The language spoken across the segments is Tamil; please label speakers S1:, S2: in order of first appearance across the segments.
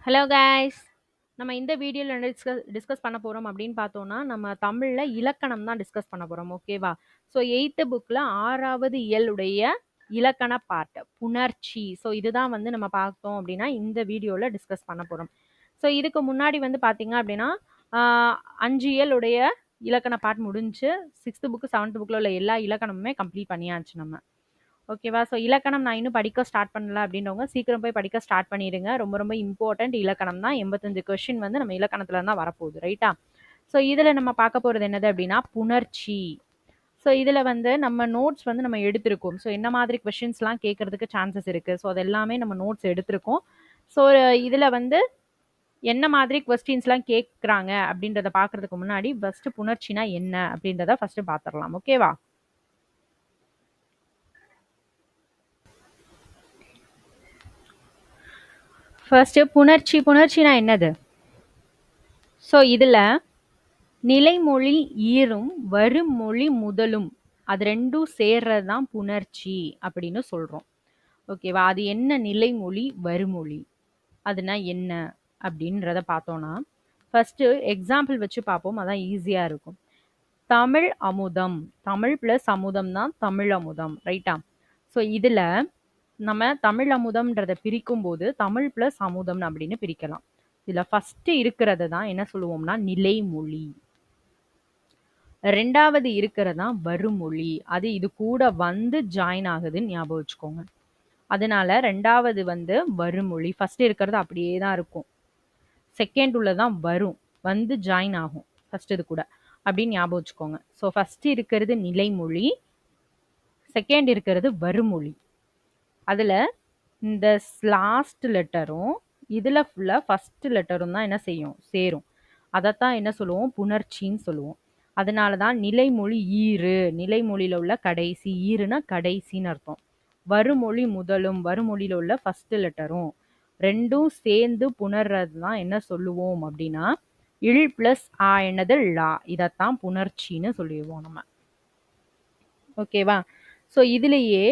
S1: Hello guys. நம்ம இந்த வீடியோல என்ன டிஸ்கஸ் பண்ண போறோம் அப்படின்னு பார்த்தோம்னா, நம்ம தமிழ்ல இலக்கணம் தான் டிஸ்கஸ் பண்ண போறோம். ஓகேவா? ஸோ 8th புக்ல 6வது இயலுடைய இலக்கண பார்ட் புணர்ச்சி. ஸோ இதுதான் வந்து நம்ம பார்த்தோம் அப்படின்னா இந்த வீடியோல டிஸ்கஸ் பண்ண போறோம். ஸோ இதுக்கு முன்னாடி வந்து பார்த்தீங்க அப்படின்னா 5 இயலுடைய இலக்கண பார்ட் முடிஞ்சு 6th புக் 7th புக்ல உள்ள எல்லா இலக்கணமுமே கம்ப்ளீட் பண்ணியாச்சு நம்ம. ஓகேவா? ஸோ இலக்கணம் நான் இன்னும் படிக்க ஸ்டார்ட் பண்ணல அப்படின்றவங்க சீக்கிரம் போய் படிக்க ஸ்டார்ட் பண்ணிடுங்க. ரொம்ப ரொம்ப இம்பார்ட்டன்ட் இலக்கணம் தான். 85 கொஸ்டின் வந்து நம்ம இலக்கணத்துல தான் வரப்போகுது. ரைட்டா? ஸோ இதுல நம்ம பார்க்க போறது என்னது அப்படின்னா புணர்ச்சி. ஸோ இதுல வந்து நம்ம நோட்ஸ் வந்து நம்ம எடுத்திருக்கோம். ஸோ என்ன மாதிரி கொஸ்டின்ஸ்லாம் கேட்கறதுக்கு சான்சஸ் இருக்கு. ஸோ அது எல்லாமே நம்ம நோட்ஸ் எடுத்திருக்கோம். ஸோ இதுல வந்து என்ன மாதிரி கொஸ்டின்ஸ்லாம் கேட்குறாங்க அப்படின்றத பார்க்கறதுக்கு முன்னாடி ஃபர்ஸ்ட் புணர்ச்சினா என்ன அப்படின்றத ஃபர்ஸ்ட் பார்த்துடலாம். ஓகேவா? ஃபர்ஸ்ட் புணர்ச்சினா என்னது? ஸோ இதில் நிலைமொழி ஈரும் வருமொழி முதலும் அது ரெண்டும் சேர்றது தான் புணர்ச்சி அப்படின்னு சொல்கிறோம். ஓகேவா? அது என்ன நிலைமொழி வருமொழி அதுனா என்ன அப்படின்றத பார்த்தோன்னா ஃபஸ்ட்டு எக்ஸாம்பிள் வச்சு பார்ப்போம். அதான் ஈஸியாக இருக்கும். தமிழ் அமுதம், தமிழ் ப்ளஸ் அமுதம் தான் தமிழ் அமுதம். ரைட்டா? ஸோ இதில் நம்ம தமிழ் அமுதம்ன்றதை பிரிக்கும் போது தமிழ் ப்ளஸ் அமுதம் அப்படின்னு பிரிக்கலாம். இதில் ஃபஸ்ட்டு இருக்கிறது தான் என்ன சொல்லுவோம்னா நிலைமொழி. ரெண்டாவது இருக்கிறது தான் வருமொழி. அது இது கூட வந்து ஜாயின் ஆகுதுன்னு ஞாபகம் வச்சுக்கோங்க. அதனால ரெண்டாவது வந்து வருமொழி. ஃபர்ஸ்ட் இருக்கிறது அப்படியே தான் இருக்கும். செகண்ட் உள்ளதான் வரும், வந்து ஜாயின் ஆகும் ஃபர்ஸ்ட் இது கூட அப்படின்னு ஞாபகம் வச்சுக்கோங்க. ஸோ ஃபர்ஸ்ட் இருக்கிறது நிலைமொழி, செகண்ட் இருக்கிறது வருமொழி. அதில் இந்த லாஸ்ட் லெட்டரும் இதில் ஃபுல்லாக ஃபஸ்ட் லெட்டரும் தான் என்ன செய்யும் சேரும். அதைத்தான் என்ன சொல்லுவோம் புணர்ச்சின்னு சொல்லுவோம். அதனால தான் நிலைமொழி ஈறு, நிலைமொழியில் உள்ள கடைசி, ஈறுனா கடைசின்னு அர்த்தம். வருமொழி முதலும், வருமொழியில் உள்ள ஃபஸ்ட்டு லெட்டரும் ரெண்டும் சேர்ந்து புணர்றது தான் என்ன சொல்லுவோம் அப்படின்னா இல் ப்ளஸ் ஆ என்னது லா. இதைத்தான் புணர்ச்சின்னு சொல்லிடுவோம் நம்ம. ஓகேவா? ஸோ இதுலேயே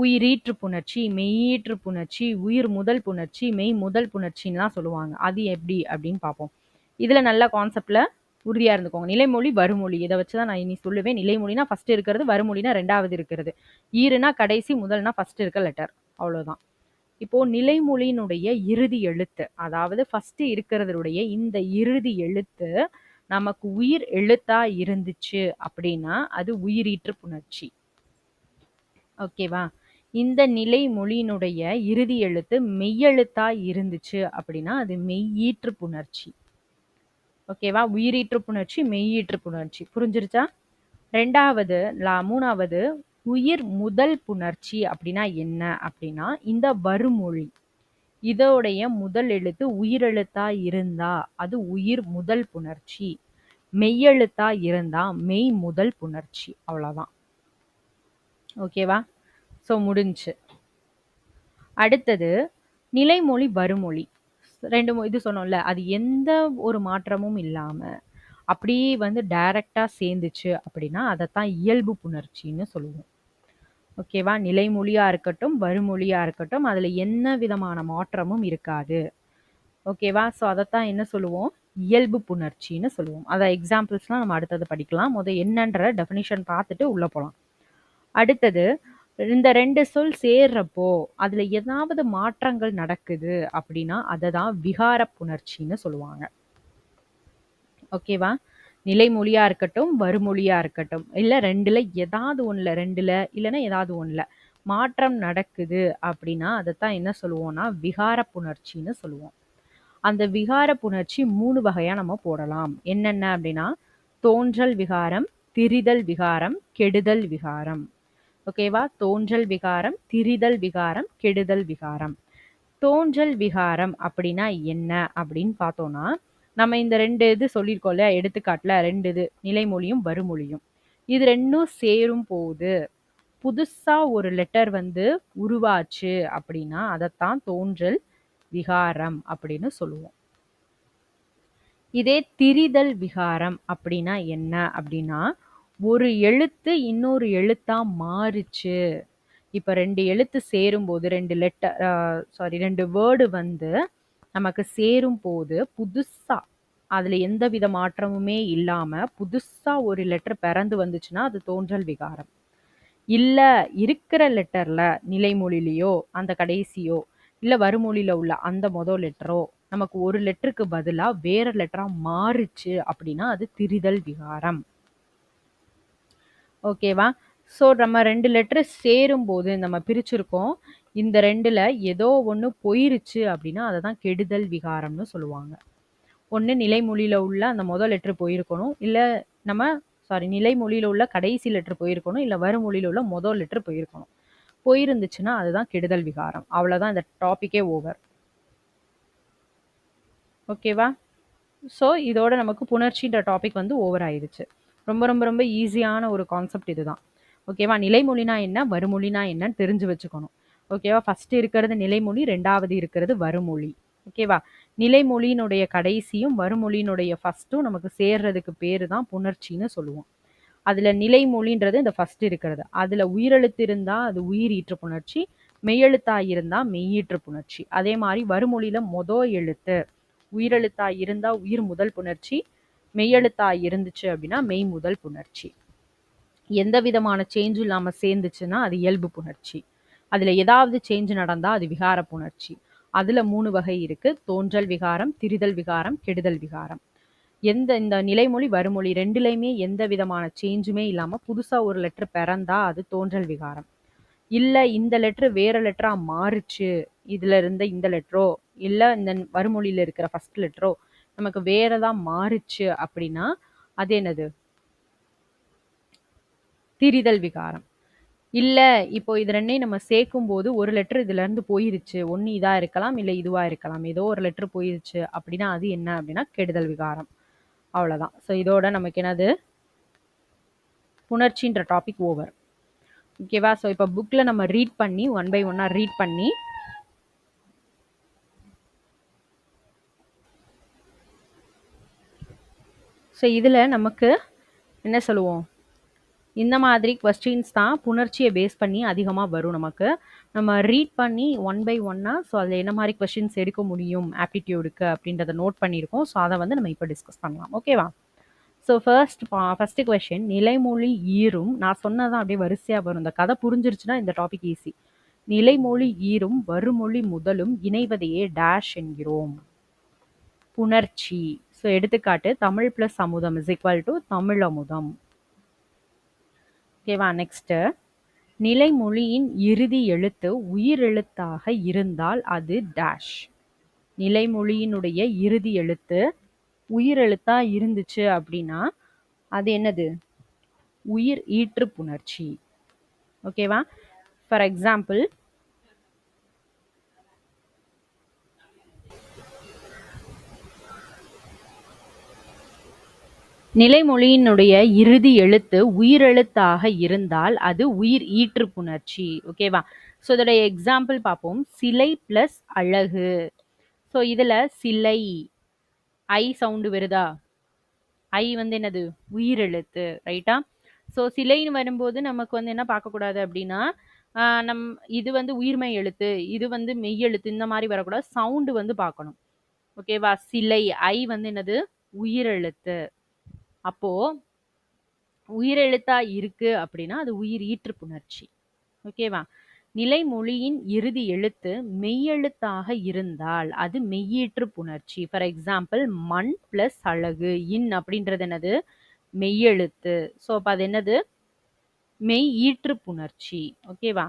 S1: உயிரீற்று புணர்ச்சி, மெய்யீற்று புணர்ச்சி, உயிர் முதல் புணர்ச்சி, மெய் முதல் புணர்ச்சின்லாம் சொல்லுவாங்க. அது எப்படி அப்படின்னு பார்ப்போம். இதில் நல்ல கான்செப்டில் உறுதியாக இருந்துக்கோங்க. நிலைமொழி வருமொழி இதை வச்சு தான் நான் இனி சொல்லுவேன். நிலைமொழினா ஃபஸ்ட்டு இருக்கிறது, வருமொழினா ரெண்டாவது இருக்கிறது, ஈறுனா கடைசி, முதல்னா ஃபஸ்ட்டு இருக்க லெட்டர். அவ்வளோதான். இப்போது நிலைமொழியினுடைய இறுதி எழுத்து, அதாவது ஃபஸ்ட்டு இருக்கிறதுடைய இந்த இறுதி எழுத்து நமக்கு உயிர் எழுத்தா இருந்துச்சு அப்படின்னா அது உயிரீற்று புணர்ச்சி. ஓகேவா? இந்த நிலைமொழியினுடைய இறுதி எழுத்து மெய்யெழுத்தா இருந்துச்சு அப்படின்னா அது மெய்யீற்று புணர்ச்சி. ஓகேவா? உயிரீற்று புணர்ச்சி, மெய்யீற்று புணர்ச்சி. புரிஞ்சிருச்சா? ரெண்டாவது மூணாவது உயிர் முதல் புணர்ச்சி அப்படின்னா என்ன அப்படின்னா இந்த வருமொழி இதோடைய முதல் எழுத்து உயிரெழுத்தா இருந்தா அது உயிர் முதல் புணர்ச்சி, மெய்யெழுத்தா இருந்தா மெய் முதல் புணர்ச்சி. அவ்வளோதான். ஓகேவா? ஸோ முடிஞ்சு. அடுத்தது நிலைமொழி வருமொழி. ரெண்டு இது சொன்னோம்ல, அது எந்த ஒரு மாற்றமும் இல்லாமல் அப்படியே வந்து டைரக்டாக சேர்ந்துச்சு அப்படின்னா அதைத்தான் இயல்பு புணர்ச்சின்னு சொல்லுவோம். ஓகேவா? நிலைமொழியாக இருக்கட்டும் வருமொழியாக இருக்கட்டும் அதில் என்ன விதமான மாற்றமும் இருக்காது. ஓகேவா? ஸோ அதைத்தான் என்ன சொல்லுவோம் இயல்பு புணர்ச்சின்னு சொல்லுவோம். அதை எக்ஸாம்பிள்ஸ்லாம் நம்ம அடுத்தது படிக்கலாம். என்னன்ற டெஃபினிஷன் பார்த்துட்டு உள்ளே போகலாம். அடுத்தது இந்த ரெண்டு சொல் சேர்றப்போ அதில் ஏதாவது மாற்றங்கள் நடக்குது அப்படின்னா அதை தான் விகார புணர்ச்சின்னு சொல்லுவாங்க. ஓகேவா? நிலைமொழியாக இருக்கட்டும் வருமொழியாக இருக்கட்டும் இல்லை ரெண்டில் ஏதாவது ஒன்றில், ரெண்டில் இல்லைன்னா ஏதாவது ஒன்றில் மாற்றம் நடக்குது அப்படின்னா அதைத்தான் என்ன சொல்லுவோம்னா விகார புணர்ச்சின்னு சொல்லுவோம். அந்த விகார புணர்ச்சி 3 வகையாக நம்ம போடலாம். என்னென்ன அப்படின்னா தோன்றல் விகாரம், திரிதல் விகாரம், கெடுதல் விகாரம். ஓகேவா? தோன்றல் விகாரம், திரிதல் விகாரம், கெடுதல் விகாரம். தோன்றல் விகாரம் அப்படின்னா என்ன அப்படின்னு பார்த்தோம்னா நம்ம இந்த ரெண்டு இது சொல்லியிருக்கோம் இல்லையா, எடுத்துக்காட்டில் ரெண்டு இது நிலைமொழியும் வருமொழியும், இது ரெண்டும் சேரும் போது புதுசாக ஒரு லெட்டர் வந்து உருவாச்சு அப்படின்னா அதைத்தான் தோன்றல் விகாரம் அப்படின்னு சொல்லுவோம். இதே திரிதல் விகாரம் அப்படின்னா என்ன அப்படின்னா ஒரு எழுத்து இன்னொரு எழுத்தா மாறுச்சு. இப்போ ரெண்டு எழுத்து சேரும்போது ரெண்டு வேர்டு வந்து நமக்கு சேரும் போது புதுசா அதுல எந்தவித மாற்றமுமே இல்லாம புதுசா ஒரு லெட்டர் பிறந்து வந்துச்சுன்னா அது தோன்றல் விகாரம். இல்ல இருக்கிற லெட்டர்ல நிலைமொழியிலயோ அந்த கடைசியோ இல்ல வருமொழியில உள்ள அந்த முதல் லெட்டரோ நமக்கு ஒரு லெட்டருக்கு பதிலா வேற லெட்டரா மாறுச்சு அப்படின்னா அது திரிதல் விகாரம். ஓகேவா? ஸோ நம்ம 2 லெட்டர் சேரும்போது நம்ம பிரிச்சிருக்கோம். இந்த 2ல ஏதோ ஒண்ணு போயிருச்சு அப்படின்னா அதை தான் கெடுதல் விகாரம்னு சொல்லுவாங்க. ஒண்ணு நிலைமொழியில உள்ள அந்த முதல் லெட்டர் போயிருக்கணும். இல்ல நம்ம நிலைமொழியில உள்ள கடைசி லெட்டர் போயிருக்கணும். இல்ல வருமொழியில உள்ள முதல் லெட்டர் போயிருக்கணும். போயிருந்துச்சுன்னா அதுதான் கெடுதல் விகாரம். அவ்வளவுதான், இந்த டாபிக்கே ஓவர். ஓகேவா? ஸோ இதோட நமக்கு புணர்ச்சின்ற டாபிக் வந்து ஓவர் ஆயிடுச்சு. ரொம்ப ரொம்ப ரொம்ப ஈஸியான ஒரு கான்செப்ட் இதுதான். ஓகேவா? நிலைமொழினா என்ன, வருமொழினா என்னன்னு தெரிஞ்சு வச்சுக்கணும். ஓகேவா? ஃபர்ஸ்ட் இருக்கிறது நிலைமொழி, ரெண்டாவது இருக்கிறது வருமொழி. ஓகேவா? நிலைமொழியினுடைய கடைசியும் வருமொழியினுடைய ஃபர்ஸ்ட்டும் நமக்கு சேர்றதுக்கு பேரு தான் புணர்ச்சின்னு சொல்லுவோம். அதுல நிலைமொழின்றது இந்த ஃபர்ஸ்ட் இருக்கிறது. அதுல உயிரெழுத்து இருந்தா அது உயிர் ஈற்று புணர்ச்சி, மெய்யெழுத்தா இருந்தா மெய்யீற்று புணர்ச்சி. அதே மாதிரி வருமொழியில எழுத்து உயிரெழுத்தா இருந்தா உயிர் முதல் புணர்ச்சி, மெய்யெழுத்தா இருந்துச்சு அப்படின்னா மெய் முதல் புணர்ச்சி. எந்த விதமான சேஞ்சும் இல்லாம சேர்ந்துச்சுன்னா அது இயல்பு புணர்ச்சி. அதுல ஏதாவது சேஞ்ச் நடந்தா அது விகார புணர்ச்சி. அதுல 3 வகை இருக்கு: தோன்றல் விகாரம், திரிதல் விகாரம், கெடுதல் விகாரம். இந்த நிலைமொழி வருமொழி ரெண்டுலையுமே எந்த விதமான சேஞ்சுமே இல்லாம புதுசா ஒரு லெட்டர் பிறந்தா அது தோன்றல் விகாரம். இல்ல இந்த லெட்டர் வேற லெட்டரா மாறுச்சு, இதுல இருந்த இந்த லெட்டரோ இல்ல இந்த வருமொழியில இருக்கிற ஃபர்ஸ்ட் லெட்டரோ நமக்கு வேறதா மாறுச்சு அப்படின்னா அது என்னது? திரிதல் விகாரம். இல்ல இப்போ இது ரெண்டையும் நம்ம சேர்க்கும் போது ஒரு லெட்டர் இதுல இருந்து போயிருச்சு, ஒண்ணு இதா இருக்கலாம் இல்ல இதுவா இருக்கலாம், ஏதோ ஒரு லெட்டர் போயிருச்சு அப்படின்னா அது என்ன அப்படின்னா கெடுதல் விகாரம். அவ்வளவுதான். ஸோ இதோட நமக்கு என்னது? புணர்ச்சின்ற டாபிக் ஓவர். ஓகேவா? ஸோ இப்போ புக்ல நம்ம ரீட் பண்ணி ஒன் பை ஒன்னா ரீட் பண்ணி ஸோ இதில் நமக்கு என்ன சொல்லுவோம்? இந்த மாதிரி கொஸ்டின்ஸ் தான் புணர்ச்சியை பேஸ் பண்ணி அதிகமாக வரும் நமக்கு. நம்ம ரீட் பண்ணி ஒன் பை ஒன்னாக ஸோ அதில் என்ன மாதிரி கொஸ்டின்ஸ் எடுக்க முடியும் ஆப்டிடியூடுக்கு அப்படின்றத நோட் பண்ணியிருக்கோம். ஸோ அதை வந்து நம்ம இப்போ டிஸ்கஸ் பண்ணலாம். ஓகேவா? ஸோ ஃபர்ஸ்ட் கொஸ்டின், நிலைமொழி ஈரும். நான் சொன்னதான் அப்படியே வரிசையாக வரும். இந்த கதை புரிஞ்சிருச்சுன்னா இந்த டாபிக் ஈஸி. நிலைமொழி ஈரும் வருமொழி முதலும் இணைவதையே டேஷ் என்கிறோம். புணர்ச்சி. ஸோ எடுத்துக்காட்டு தமிழ் பிளஸ் அமுதம் இஸ் ஈக்குவல் டு தமிழ் அமுதம். ஓகேவா? நெக்ஸ்ட், நிலைமொழியின் இறுதி எழுத்து உயிரெழுத்தாக இருந்தால் அது டேஷ். நிலைமொழியினுடைய இறுதி எழுத்து உயிரெழுத்தா இருந்துச்சு அப்படின்னா அது என்னது? உயிர் ஈற்று புணர்ச்சி. ஓகேவா? ஃபார் எக்ஸாம்பிள், நிலைமொழியினுடைய இறுதி எழுத்து உயிரெழுத்தாக இருந்தால் அது உயிர் ஈற்று புணர்ச்சி. ஓகேவா? ஸோ இதோடைய எக்ஸாம்பிள் பார்ப்போம். சிலை பிளஸ் அழகு. ஸோ இதுல சிலை ஐ சவுண்டு வருதா? ஐ வந்து என்னது? உயிரெழுத்து. ரைட்டா? ஸோ சிலைன்னு வரும்போது நமக்கு வந்து என்ன பார்க்கக்கூடாது அப்படின்னா இது வந்து உயிர்மெய் எழுத்து, இது வந்து மெய் எழுத்து, இந்த மாதிரி வரக்கூடாது. சவுண்டு வந்து பார்க்கணும். ஓகேவா? சிலை ஐ வந்து என்னது? உயிரெழுத்து. அப்போ உயிரெழுத்தா இருக்கு அப்படின்னா அது உயிர் ஈற்று புணர்ச்சி. ஓகேவா? நிலைமொழியின் இறுதி எழுத்து மெய்யெழுத்தாக இருந்தால் அது மெய்யீற்று புணர்ச்சி. ஃபார் எக்ஸாம்பிள், மண் பிளஸ் அழகு. இன் அப்படின்றது என்னது? மெய்யெழுத்து. ஸோ அப்போ அது என்னது? மெய் ஈற்று புணர்ச்சி. ஓகேவா?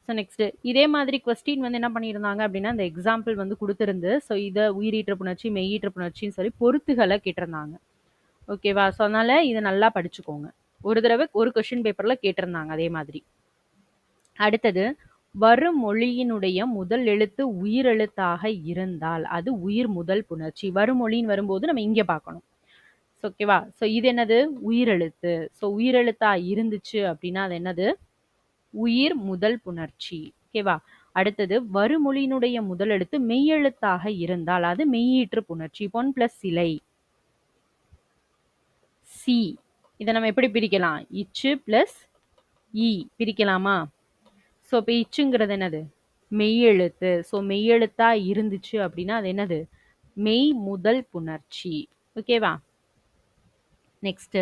S1: ஸோ நெக்ஸ்ட், இதே மாதிரி கொஸ்டின் வந்து என்ன பண்ணியிருந்தாங்க அப்படின்னா இந்த எக்ஸாம்பிள் வந்து கொடுத்துருந்து ஸோ இதை உயிரீற்று புணர்ச்சி மெய்யீற்று புணர்ச்சின்னு சொல்லி பொறுத்துகளை கேட்டிருந்தாங்க. ஓகேவா? ஸோ அதனால இதை நல்லா படிச்சுக்கோங்க. ஒரு தடவை ஒரு கொஸ்டின் பேப்பர்ல கேட்டிருந்தாங்க அதே மாதிரி. அடுத்தது, வருமொழியினுடைய முதல் எழுத்து உயிரெழுத்தாக இருந்தால் அது உயிர் முதல் புணர்ச்சி. வருமொழின்னு வரும்போது நம்ம இங்க பார்க்கணும். ஓகேவா? ஸோ இது என்னது? உயிரெழுத்து. ஸோ உயிரெழுத்தா இருந்துச்சு அப்படின்னா அது என்னது? உயிர் முதல் புணர்ச்சி. ஓகேவா? அடுத்தது, வருமொழியினுடைய முதல் எழுத்து மெய்யெழுத்தாக இருந்தால் அது மெய்யீற்று புணர்ச்சி. பொன் பிளஸ் சிலை. சி. இதை நம்ம எப்படி பிரிக்கலாம்? இச்சு பிளஸ் இ பிரிக்கலாமா? ஸோ இப்போ இச்சுங்கிறது என்னது? மெய்யெழுத்து. ஸோ மெய்யெழுத்தா இருந்துச்சு அப்படின்னா அது என்னது? மெய் முதல் புணர்ச்சி. ஓகேவா? நெக்ஸ்ட்,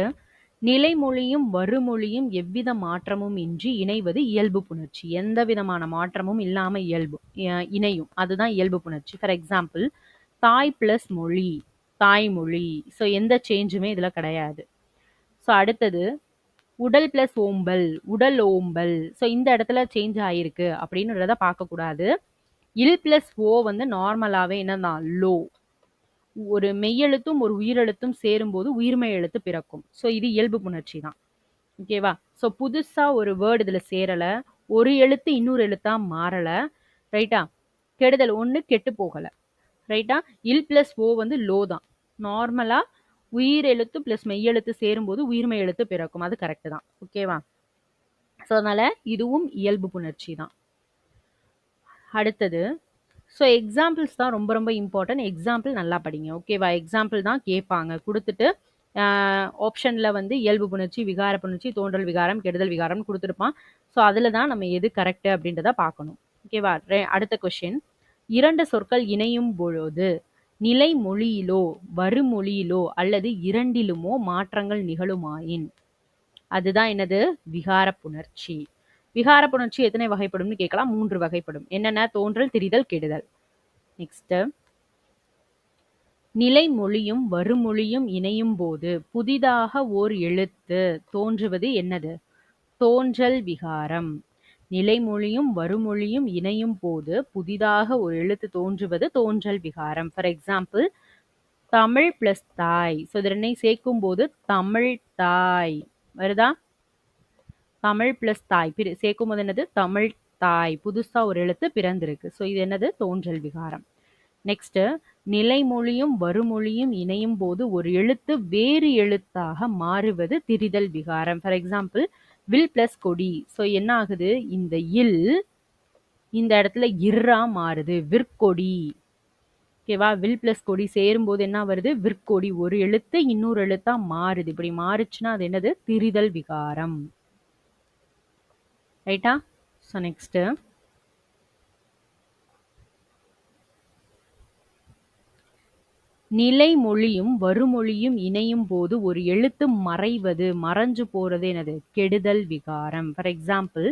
S1: நிலைமொழியும் வருமொழியும் எவ்வித மாற்றமும் இன்றி இணைவது இயல்பு புணர்ச்சி. எந்த விதமான மாற்றமும் இல்லாம இணையும். அதுதான் இயல்பு புணர்ச்சி. ஃபார் எக்ஸாம்பிள், தாய் பிளஸ் மொழி, தாய்மொழி. ஸோ எந்த சேஞ்சுமே இதுல கிடையாது. ஸோ அடுத்தது, உடல் பிளஸ் ஓம்பல், உடல் ஓம்பல். ஸோ இந்த இடத்துல சேஞ்ச் ஆயிருக்கு அப்படின்றத பார்க்கக்கூடாது. இல் பிளஸ் ஓ வந்து நார்மலாவே என்னதான்? லோ. ஒரு மெய்யெழுத்தும் ஒரு உயிரெழுத்தும் சேரும்போது உயிர்மெய் எழுத்து பிறக்கும். ஸோ இது இயல்பு புணர்ச்சி தான். ஓகேவா? ஸோ புதுசா ஒரு வேர்டு இதுல சேரல. ஒரு எழுத்து இன்னொரு எழுத்தா மாறல. ரைட்டா? கெடுதல் ஒண்ணு கெட்டு போகல. ரைட்டா? இல் பிளஸ் ஓ வந்து லோ தான். நார்மலா உயிர் எழுத்து பிளஸ் மெய்யெழுத்து சேரும்போது உயிர்மெய் எழுத்து பிறக்கும். அது கரெக்ட் தான். ஓகேவா? ஸோ அதனால இதுவும் இயல்பு புணர்ச்சி தான். அடுத்தது, ஸோ எக்ஸாம்பிள்ஸ் தான் ரொம்ப ரொம்ப இம்பார்ட்டன்ட். எக்ஸாம்பிள் நல்லா படிங்க. ஓகேவா? எக்ஸாம்பிள் தான் கேட்பாங்க. கொடுத்துட்டு ஆப்ஷன்ல வந்து இயல்பு புணர்ச்சி, விகார புணர்ச்சி, தோன்றல் விகாரம், கெடுதல் விகாரம் கொடுத்துருப்பான். ஸோ அதில் தான் நம்ம எது கரெக்ட் அப்படின்றத பார்க்கணும். ஓகேவா? அடுத்த கொஸ்டின், இரண்டு சொற்கள் இணையும் பொழுது நிலை மொழியிலோ வருமொழியிலோ அல்லது இரண்டிலுமோ மாற்றங்கள் நிகழுமாயின் அதுதான் என்னது? விகார புணர்ச்சி. விகார புணர்ச்சி எத்தனை வகைப்படும்னு கேட்கலாம். 3 வகைப்படும். என்னென்ன? தோன்றல், திரிதல், கெடுதல். நெக்ஸ்ட், நிலை மொழியும் வருமொழியும் இணையும் போது புதிதாக ஓர் எழுத்து தோன்றுவது என்னது? தோன்றல் விகாரம். நிலைமொழியும் வருமொழியும் இணையும் போது புதிதாக ஒரு எழுத்து தோன்றுவது தோன்றல் விகாரம். ஃபார் எக்ஸாம்பிள், தமிழ் பிளஸ் தாய். ஸோ இது ரெண்டையும் சேர்க்கும் போது தமிழ் தாய் வருதா? தமிழ் பிளஸ் தாய் சேர்க்கும் போது என்னது? தமிழ் தாய். புதுசா ஒரு எழுத்து பிறந்திருக்கு. ஸோ இது என்னது? தோன்றல் விகாரம். நெக்ஸ்ட், நிலைமொழியும் வருமொழியும் இணையும் போது ஒரு எழுத்து வேறு எழுத்தாக மாறுவது திரிதல் விகாரம். ஃபார் எக்ஸாம்பிள், வில் பிளஸ் கொடி. ஸோ என்ன ஆகுது? இந்த இல் இந்த இடத்துல இர்ரா மாறுது, விற்கொடி. ஓகேவா? வில் பிளஸ் கொடி சேரும்போது என்ன வருது? விற்கொடி. ஒரு எழுத்து இன்னொரு எழுத்தா மாறுது. இப்படி மாறுச்சுன்னா அது என்னது? திரிதல் விகாரம். ரைட்டா? ஸோ நெக்ஸ்ட், நிலைமொழியும் வருமொழியும் இணையும் போது ஒரு எழுத்து மறைவது, மறைஞ்சு போறது என்னது? கெடுதல் விகாரம். ஃபார் எக்ஸாம்பிள்,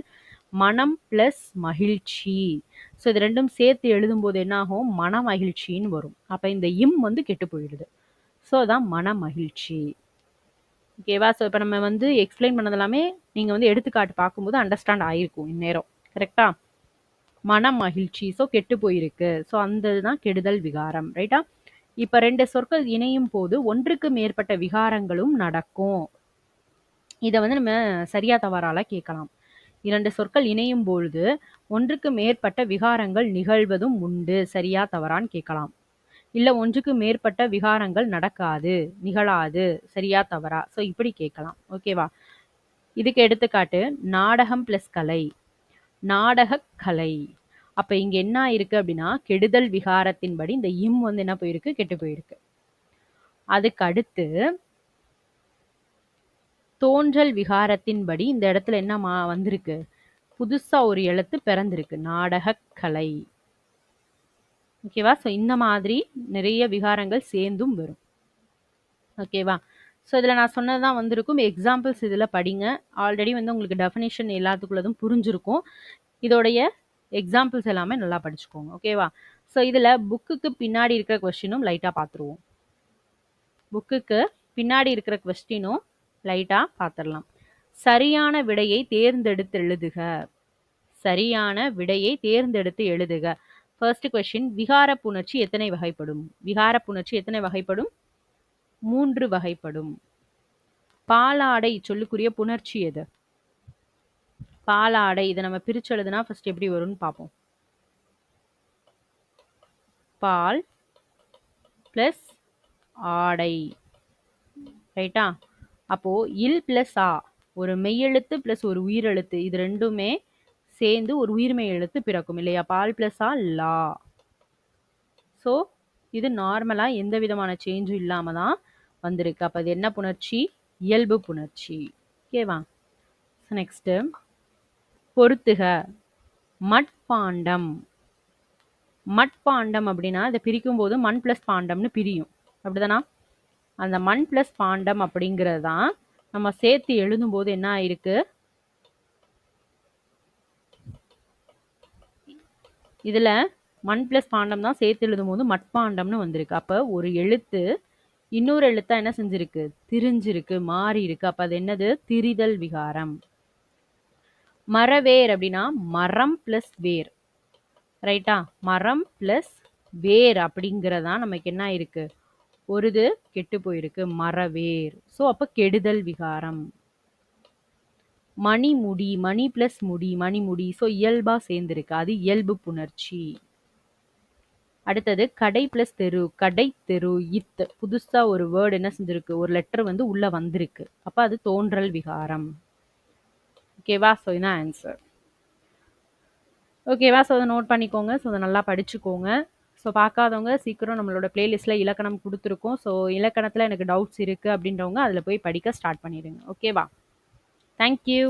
S1: மனம் பிளஸ் மகிழ்ச்சி. ஸோ இது ரெண்டும் சேர்த்து எழுதும்போது என்ன ஆகும்? மன மகிழ்ச்சின்னு வரும். அப்ப இந்த இம் வந்து கெட்டு போயிடுது. ஸோ அதான் மன மகிழ்ச்சி. ஓகேவா? ஸோ இப்போ நம்ம வந்து எக்ஸ்பிளைன் பண்ணது எல்லாமே நீங்க வந்து எடுத்துக்காட்டு பார்க்கும்போது அண்டர்ஸ்டாண்ட் ஆயிருக்கும் இந்நேரம். கரெக்டா? மன மகிழ்ச்சி. ஸோ கெட்டு போயிருக்கு. ஸோ அந்த இதுதான் கெடுதல் விகாரம். ரைட்டா? இப்ப 2 சொற்கள் இணையும் போது ஒன்றுக்கு மேற்பட்ட விகாரங்களும் நடக்கும். இத வந்து நம்ம சரியா தவறால கேட்கலாம். 2 சொற்கள் இணையும் பொழுது ஒன்றுக்கு மேற்பட்ட விகாரங்கள் நிகழ்வதும் உண்டு. சரியா தவறான்னு கேட்கலாம். இல்ல ஒன்றுக்கு மேற்பட்ட விகாரங்கள் நடக்காது, நிகழாது. சரியா தவறா? ஸோ இப்படி கேட்கலாம். ஓகேவா? இதுக்கு எடுத்துக்காட்டு, நாடகம் பிளஸ் கலை. நாடகக் கலை. அப்ப இங்க என்ன இருக்கு அப்படின்னா, கெடுதல் விகாரத்தின்படி இந்த இம் வந்து என்ன போயிருக்கு? கெட்டு போயிருக்கு. அதுக்கு அடுத்து தோன்றல் விகாரத்தின்படி இந்த இடத்துல என்ன வந்திருக்கு? புதுசா ஒரு எழுத்து பிறந்திருக்கு. நாடகக் கலை. ஓகேவா? ஸோ இந்த மாதிரி நிறைய விகாரங்கள் சேர்ந்தும் வரும். ஓகேவா? ஸோ இதில் நான் சொன்னதுதான் வந்திருக்கும். எக்ஸாம்பிள்ஸ் இதில் படிங்க. ஆல்ரெடி வந்து உங்களுக்கு டெஃபினேஷன் எல்லாத்துக்குள்ளதும் புரிஞ்சிருக்கும். இதோடைய எக்ஸாம்பிள்ஸ் எல்லாமே நல்லா படிச்சுக்கோங்க. ஓகேவா? ஸோ இதில் புக்குக்கு பின்னாடி இருக்கிற கொஸ்டினும் லைட்டாக பார்த்துருவோம். புக்குக்கு பின்னாடி இருக்கிற கொஸ்டினும் லைட்டாக பார்த்துடலாம். சரியான விடையை தேர்ந்தெடுத்து எழுதுக. சரியான விடையை தேர்ந்தெடுத்து எழுதுக. ஃபர்ஸ்ட் கொஸ்டின், விகார புணர்ச்சி எத்தனை வகைப்படும்? விகார புணர்ச்சி எத்தனை வகைப்படும்? 3 வகைப்படும். பாலாடை சொல்லுக்குரிய புணர்ச்சி எது? பாலாடை. இதை நம்ம பிரிச்சு எழுதுனா ஃபர்ஸ்ட் எப்படி வரும்னு பார்ப்போம். பால் பிளஸ் ஆடை. ரைட்டா? அப்போ இல் பிளஸ் ஆ, ஒரு மெய்யெழுத்து பிளஸ் ஒரு உயிரெழுத்து, இது ரெண்டுமே சேர்ந்து ஒரு உயிர்மெய் எழுத்து பிறக்கும் இல்லையா? பால் பிளஸ் ஆ லா. ஸோ இது நார்மலா எந்த விதமான சேஞ்சும் இல்லாம தான் வந்திருக்கு. அப்ப இது என்ன புணர்ச்சி? இயல்பு புணர்ச்சி. ஓகேவா? நெக்ஸ்ட், பொறுத்துக. மட்பாண்டம் மட்பாண்டம் அப்படின்னா இதை பிரிக்கும் போது மண் பிளஸ் பாண்டம்னு பிரியும். அப்படிதானா? அந்த மண் பிளஸ் பாண்டம் அப்படிங்கிறது தான் நம்ம சேர்த்து எழுதும்போது என்ன ஆயிருக்கு, இதுல மண் பிளஸ் பாண்டம் தான் சேர்த்து எழுதும்போது மட்பாண்டம்னு வந்திருக்கு. அப்ப ஒரு எழுத்து இன்னொரு எழுத்தா என்ன செஞ்சிருக்கு, திரிஞ்சிருக்கு, மாறி இருக்கு. அப்ப அது என்னது, திரிதல் விகாரம். மரவேர் அப்படின்னா மரம் பிளஸ் வேர். ரைட்டா? மரம் பிளஸ் வேர் அப்படிங்கிறதா நமக்கு என்ன இருக்கு, ஒரு இது கெட்டு போயிருக்கு, மரவேர். ஸோ அப்ப கெடுதல் விகாரம். மணிமுடி, மணி பிளஸ் முடி, மணிமுடி. ஸோ இயல்பா சேர்ந்திருக்கு, அது இயல்பு புணர்ச்சி. அடுத்தது கடை பிளஸ் தெரு, கடை தெரு. இத் புதுசா ஒரு வேர்டு என்ன செஞ்சிருக்கு, ஒரு லெட்டர் வந்து உள்ள வந்திருக்கு. அப்ப அது தோன்றல் விகாரம். ஓகேவா? ஸோ இதுதான் ஆன்சர். ஓகேவா? ஸோ அதை நோட் பண்ணிக்கோங்க. ஸோ அதை நல்லா படிச்சுக்கோங்க. ஸோ பார்க்காதவங்க சீக்கிரம் நம்மளோட பிளேலிஸ்ட்டில் இலக்கணம் கொடுத்துருக்கோம். ஸோ இலக்கணத்தில் எனக்கு டவுட்ஸ் இருக்குது அப்படின்றவங்க அதில் போய் படிக்க ஸ்டார்ட் பண்ணிடுங்க. ஓகேவா? தேங்க்யூ.